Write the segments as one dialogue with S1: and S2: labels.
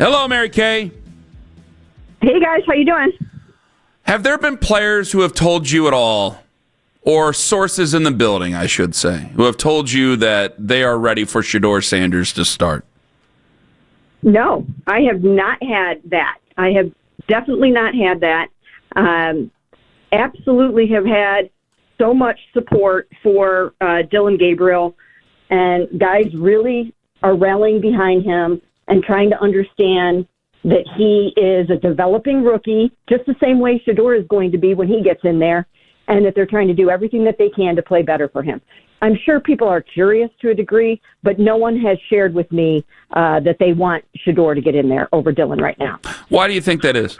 S1: Hello, Mary Kay.
S2: Hey, guys. How you doing?
S1: Have there been players who have told you at all, or sources in the building, I should say, who have told you that they are ready for Shedeur Sanders to start?
S2: No, I have not had that. I have definitely not had that. Absolutely have had so much support for Dillon Gabriel, and guys really are rallying behind him and trying to understand that he is a developing rookie, just the same way Shedeur is going to be when he gets in there, and that they're trying to do everything that they can to play better for him. I'm sure people are curious to a degree, but no one has shared with me that they want Shedeur to get in there over Dillon right now.
S1: Why do you think that is?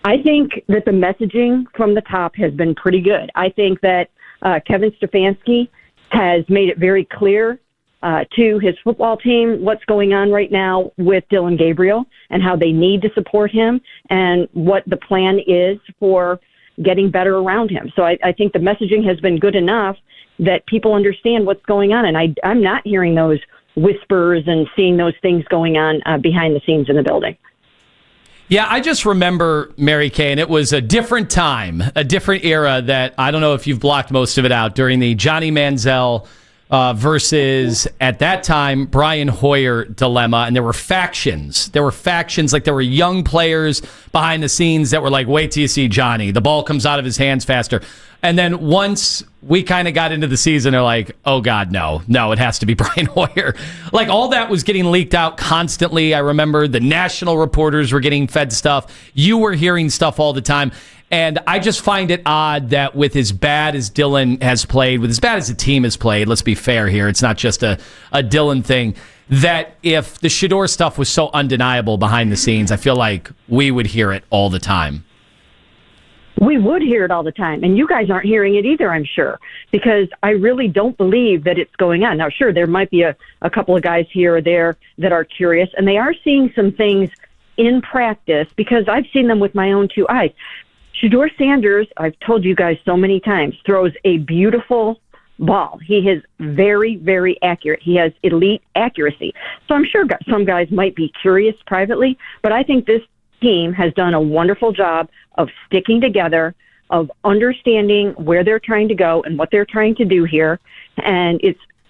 S2: I think that the messaging from the top has been pretty good. I think that Kevin Stefanski has made it very clear to his football team what's going on right now with Dillon Gabriel and how they need to support him and what the plan is for getting better around him. So I think the messaging has been good enough that people understand what's going on. And I'm not hearing those whispers and seeing those things going on behind the scenes in the building.
S3: Yeah, I just remember, Mary Kay, and it was a different time, a different era that I don't know if you've blocked most of it out during the Johnny Manziel versus, at that time, Brian Hoyer dilemma. And there were factions. Like there were young players behind the scenes that were like, wait till you see Johnny. The ball comes out of his hands faster. And then once we kind of got into the season, they're like, oh, God, no, it has to be Brian Hoyer. Like all that was getting leaked out constantly. I remember the national reporters were getting fed stuff. You were hearing stuff all the time. And I just find it odd that with as bad as Dillon has played, with as bad as the team has played, let's be fair here, it's not just a Dillon thing, that if the Shedeur stuff was so undeniable behind the scenes, I feel like we would hear it all the time.
S2: We would hear it all the time, and you guys aren't hearing it either, I'm sure, because I really don't believe that it's going on. Now, sure, there might be a couple of guys here or there that are curious, and they are seeing some things in practice because I've seen them with my own two eyes. Shedeur Sanders, I've told you guys so many times, throws a beautiful ball. He is very, very accurate. He has elite accuracy. So I'm sure some guys might be curious privately, but I think this team has done a wonderful job of sticking together, of understanding where they're trying to go and what they're trying to do here. And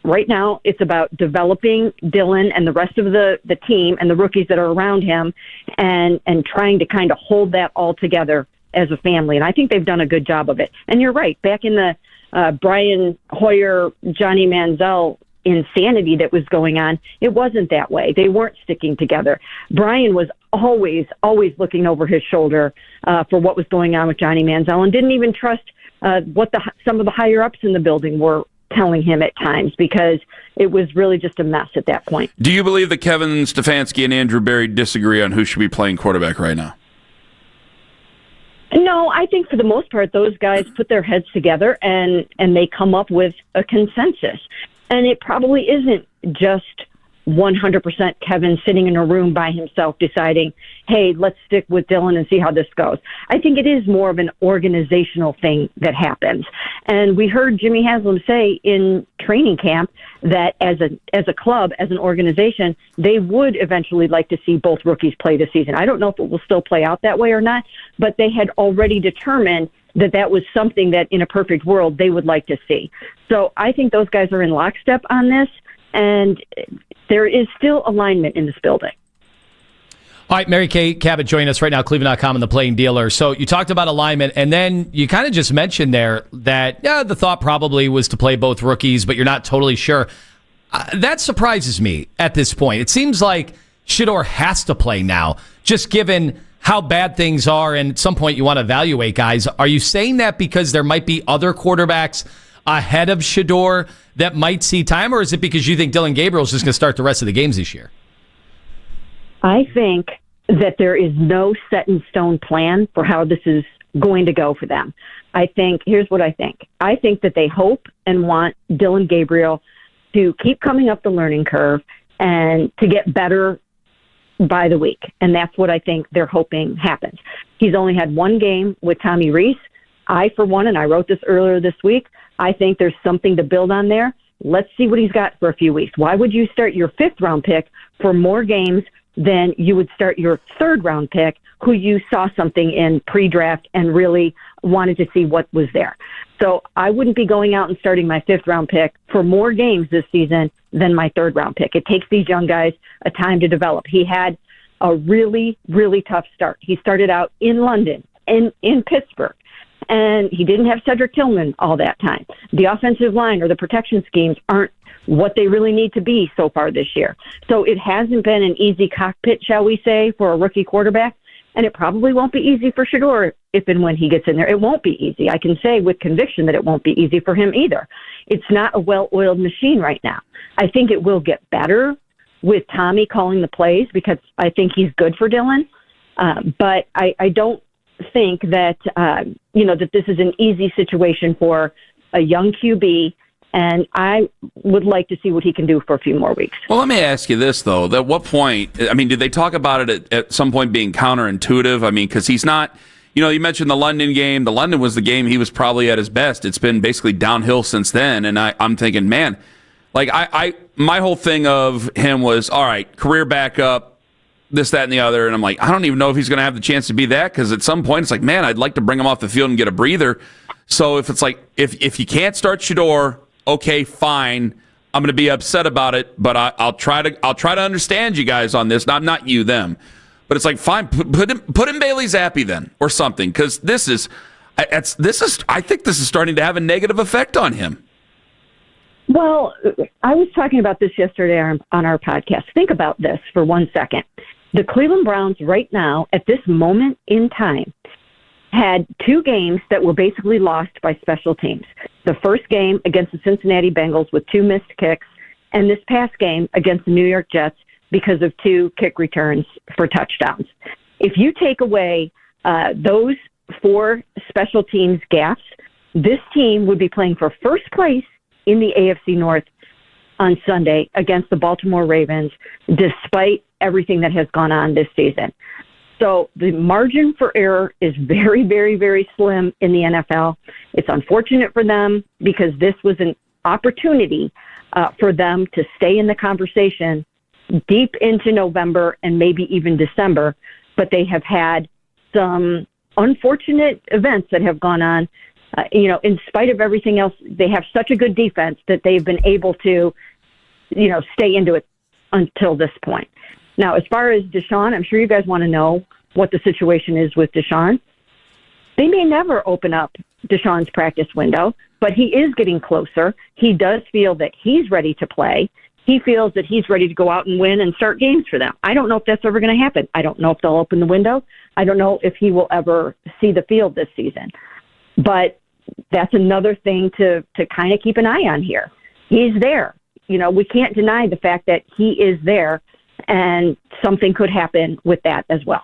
S2: right now it's about developing Dillon and the rest of the team and the rookies that are around him and trying to kind of hold that all together as a family. And I think they've done a good job of it. And you're right. Back in the Brian Hoyer, Johnny Manziel insanity that was going on, it wasn't that way. They weren't sticking together. Brian was always looking over his shoulder for what was going on with Johnny Manziel and didn't even trust what some of the higher ups in the building were telling him at times because it was really just a mess at that point.
S1: Do you believe that Kevin Stefanski and Andrew Berry disagree on who should be playing quarterback right now?
S2: No, I think for the most part, those guys put their heads together and they come up with a consensus. And it probably isn't just 100% Kevin sitting in a room by himself deciding, hey, let's stick with Dillon and see how this goes. I think it is more of an organizational thing that happens. And we heard Jimmy Haslam say in training camp that as a club, as an organization, they would eventually like to see both rookies play this season. I don't know if it will still play out that way or not, but they had already determined that was something that in a perfect world they would like to see. So I think those guys are in lockstep on this, and there is still alignment in this building.
S3: All right, Mary Kay Cabot joining us right now, Cleveland.com and the Plain Dealer. So you talked about alignment, and then you kind of just mentioned there that the thought probably was to play both rookies, but you're not totally sure. That surprises me at this point. It seems like Shedeur has to play now, just given how bad things are, and at some point you want to evaluate guys. Are you saying that because there might be other quarterbacks ahead of Shedeur that might see time, or is it because you think Dillon Gabriel is just going to start the rest of the games this year?
S2: I think that there is no set in stone plan for how this is going to go for them. Here's what I think. I think that they hope and want Dillon Gabriel to keep coming up the learning curve and to get better by the week. And that's what I think they're hoping happens. He's only had one game with Tommy Rees. I, for one, and I wrote this earlier this week, I think there's something to build on there. let's see what he's got for a few weeks. Why would you start your 5th-round pick for more games than you would start your 3rd-round pick, who you saw something in pre-draft and really wanted to see what was there? So I wouldn't be going out and starting my 5th-round pick for more games this season than my 3rd-round pick. It takes these young guys a time to develop. He had a really, really tough start. He started out in London, in Pittsburgh, and he didn't have Cedric Tillman all that time. The offensive line or the protection schemes aren't what they really need to be so far this year. So it hasn't been an easy cockpit, shall we say, for a rookie quarterback, and it probably won't be easy for Shedeur if and when he gets in there. It won't be easy. I can say with conviction that it won't be easy for him either. It's not a well-oiled machine right now. I think it will get better with Tommy calling the plays because I think he's good for Dylan, but I don't think that that this is an easy situation for a young QB, and I would like to see what he can do for a few more weeks.
S1: Well, let me ask you this, though. At what point, did they talk about it at some point being counterintuitive? Because he's not, you mentioned the London game. The London was the game he was probably at his best. It's been basically downhill since then, and I'm thinking, man, my whole thing of him was, all right, career backup, this, that, and the other. And I'm like, I don't even know if he's going to have the chance to be that, because at some point it's like, man, I'd like to bring him off the field and get a breather. So if it's like, if you can't start Shedeur, okay, fine. I'm going to be upset about it, but I'll try to understand you guys on this. Not you, them. But it's like, fine, put in Bailey Zappi then or something, because I think this is starting to have a negative effect on him.
S2: Well, I was talking about this yesterday on our podcast. Think about this for 1 second. The Cleveland Browns right now, at this moment in time, had 2 games that were basically lost by special teams. The first game against the Cincinnati Bengals with 2 missed kicks, and this past game against the New York Jets because of 2 kick returns for touchdowns. If you take away those 4 special teams gaffes, this team would be playing for first place in the AFC North on Sunday against the Baltimore Ravens, despite everything that has gone on this season. So the margin for error is very, very, very slim in the NFL. It's unfortunate for them because this was an opportunity for them to stay in the conversation deep into November and maybe even December, but they have had some unfortunate events that have gone on. In spite of everything else, they have such a good defense that they've been able to, stay into it until this point. Now, as far as Deshaun, I'm sure you guys want to know what the situation is with Deshaun. They may never open up Deshaun's practice window, but he is getting closer. He does feel that he's ready to play. He feels that he's ready to go out and win and start games for them. I don't know if that's ever going to happen. I don't know if they'll open the window. I don't know if he will ever see the field this season. But that's another thing to kind of keep an eye on here. He's there. We can't deny the fact that he is there, and something could happen with that as well.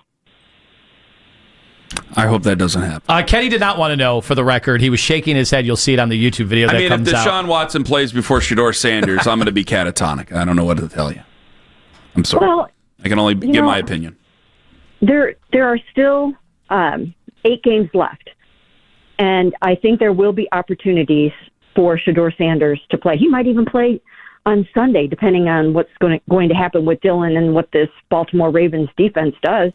S1: I hope that doesn't happen.
S3: Kenny did not want to know, for the record. He was shaking his head. You'll see it on the YouTube video that comes out.
S1: If Deshaun Watson plays before Shedeur Sanders, I'm going to be catatonic. I don't know what to tell you. I'm sorry. Well, I can only give my opinion.
S2: There are still 8 games left. And I think there will be opportunities for Shedeur Sanders to play. He might even play on Sunday, depending on what's going to happen with Dylan and what this Baltimore Ravens defense does.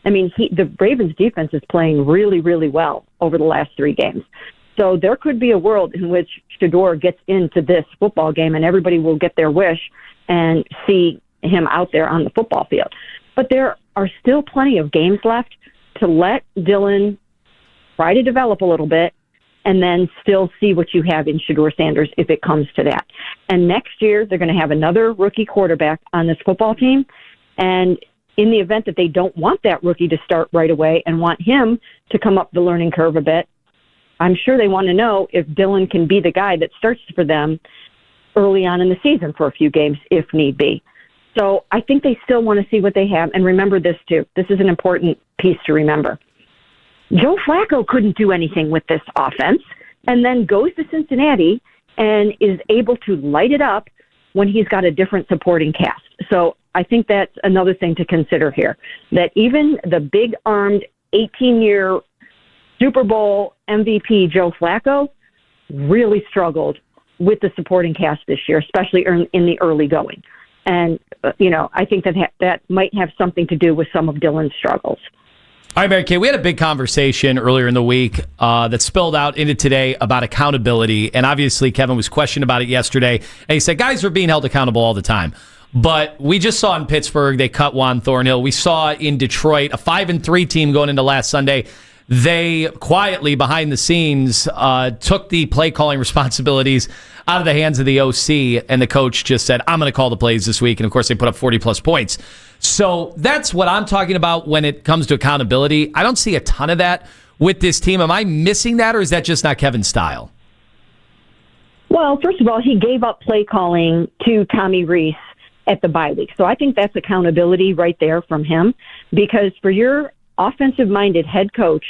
S2: The Ravens defense is playing really, really well over the last 3 games. So there could be a world in which Shedeur gets into this football game and everybody will get their wish and see him out there on the football field. But there are still plenty of games left to let Dylan try to develop a little bit, and then still see what you have in Shedeur Sanders if it comes to that. And next year, they're going to have another rookie quarterback on this football team. And in the event that they don't want that rookie to start right away and want him to come up the learning curve a bit, I'm sure they want to know if Dylan can be the guy that starts for them early on in the season for a few games if need be. So I think they still want to see what they have. And remember this, too. This is an important piece to remember. Joe Flacco couldn't do anything with this offense and then goes to Cincinnati and is able to light it up when he's got a different supporting cast. So I think that's another thing to consider here, that even the big-armed 18-year Super Bowl MVP Joe Flacco really struggled with the supporting cast this year, especially in the early going. And, I think that might have something to do with some of Dylan's struggles.
S3: All right, Mary Kay, we had a big conversation earlier in the week that spilled out into today about accountability. And obviously, Kevin was questioned about it yesterday. And he said, guys are being held accountable all the time. But we just saw in Pittsburgh, they cut Juan Thornhill. We saw in Detroit, a 5-3 team going into last Sunday. They quietly, behind the scenes, took the play calling responsibilities out of the hands of the OC, and the coach just said, I'm going to call the plays this week. And, of course, they put up 40-plus points. So that's what I'm talking about when it comes to accountability. I don't see a ton of that with this team. Am I missing that, or is that just not Kevin's style?
S2: Well, first of all, he gave up play calling to Tommy Rees at the bye week. So I think that's accountability right there from him, because for your offensive-minded head coach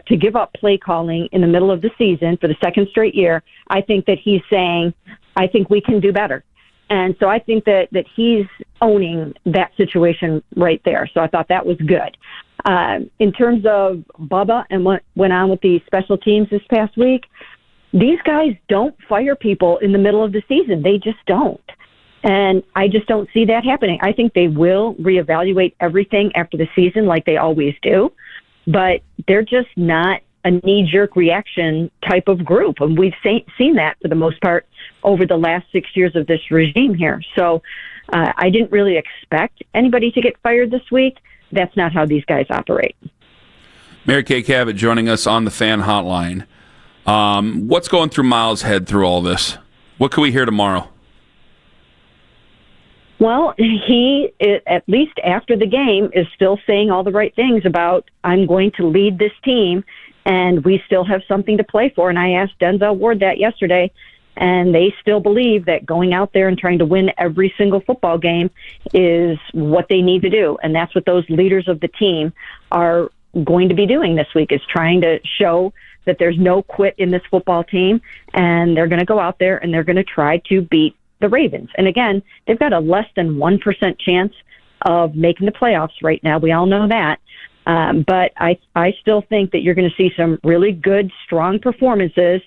S2: to give up play calling in the middle of the season for the second straight year, I think that he's saying, I think we can do better. And so I think that he's owning that situation right there. So I thought that was good. In terms of Bubba and what went on with the special teams this past week, these guys don't fire people in the middle of the season. They just don't. And I just don't see that happening. I think they will reevaluate everything after the season like they always do, but they're just not a knee-jerk reaction type of group. And we've seen that for the most part over the last 6 years of this regime here. So I didn't really expect anybody to get fired this week. That's not how these guys operate.
S1: Mary Kay Cabot joining us on the Fan Hotline. What's going through Miles' head through all this? What can we hear tomorrow?
S2: Well, he, at least after the game, is still saying all the right things about, I'm going to lead this team, and we still have something to play for. And I asked Denzel Ward that yesterday, and they still believe that going out there and trying to win every single football game is what they need to do. And that's what those leaders of the team are going to be doing this week, is trying to show that there's no quit in this football team, and they're going to go out there and they're going to try to beat the Ravens. And again, they've got a less than 1% chance of making the playoffs right now. We all know that. But I still think that you're going to see some really good, strong performances.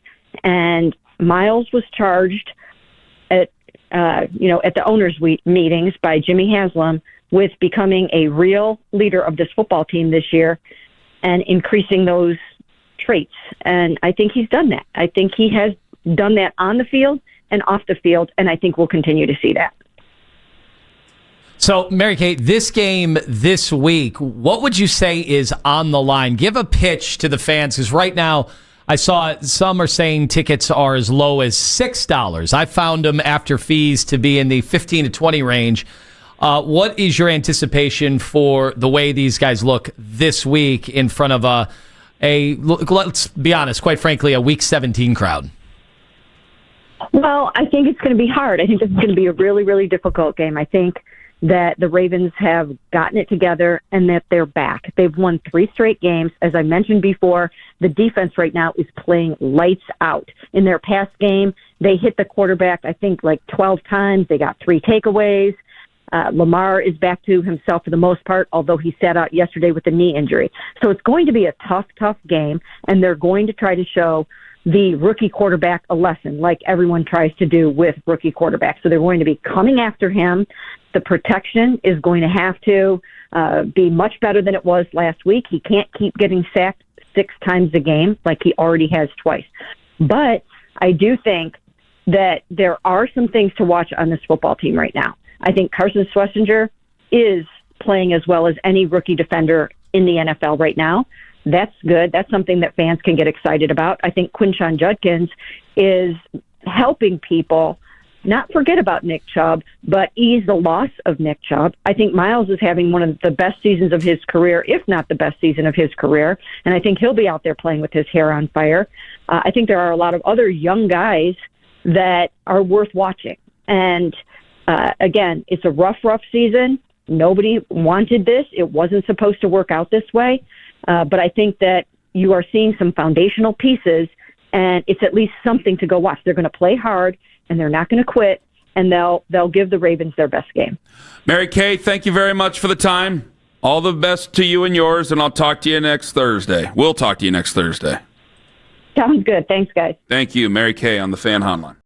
S2: And Miles was charged at the owners' meetings by Jimmy Haslam with becoming a real leader of this football team this year and increasing those traits. And I think he's done that. I think he has done that on the field and off the field, and I think we'll continue to see that.
S3: So, Mary Kay, this game this week, what would you say is on the line? Give a pitch to the fans, because right now I saw some are saying tickets are as low as $6. I found them after fees to be in the 15 to 20 range. What is your anticipation for the way these guys look this week in front of let's be honest, quite frankly, a Week 17 crowd?
S2: Well, I think it's going to be hard. I think this is going to be a really, really difficult game. I think that the Ravens have gotten it together and that they're back. They've won 3 straight games. As I mentioned before, the defense right now is playing lights out. In their past game, they hit the quarterback, I think, like 12 times. They got 3 takeaways. Lamar is back to himself for the most part, although he sat out yesterday with a knee injury. So it's going to be a tough game, and they're going to try to show the rookie quarterback a lesson, like everyone tries to do with rookie quarterbacks. So they're going to be coming after him. The protection is going to have to be much better than it was last week. He can't keep getting sacked 6 times a game like he already has twice. But I do think that there are some things to watch on this football team right now. I think Carson Schlesinger is playing as well as any rookie defender in the NFL right now. That's good. That's something that fans can get excited about. I think Quinshon Judkins is helping people not forget about Nick Chubb, but ease the loss of Nick Chubb. I think Miles is having one of the best seasons of his career, if not the best season of his career, and I think he'll be out there playing with his hair on fire. I think there are a lot of other young guys that are worth watching. And again, it's a rough season. Nobody wanted this. It wasn't supposed to work out this way. But I think that you are seeing some foundational pieces, and it's at least something to go watch. They're going to play hard, and they're not going to quit, and they'll give the Ravens their best game.
S1: Mary Kay, thank you very much for the time. All the best to you and yours, and I'll talk to you next Thursday. We'll talk to you next Thursday.
S2: Sounds good. Thanks, guys.
S1: Thank you, Mary Kay on the Fan Hotline.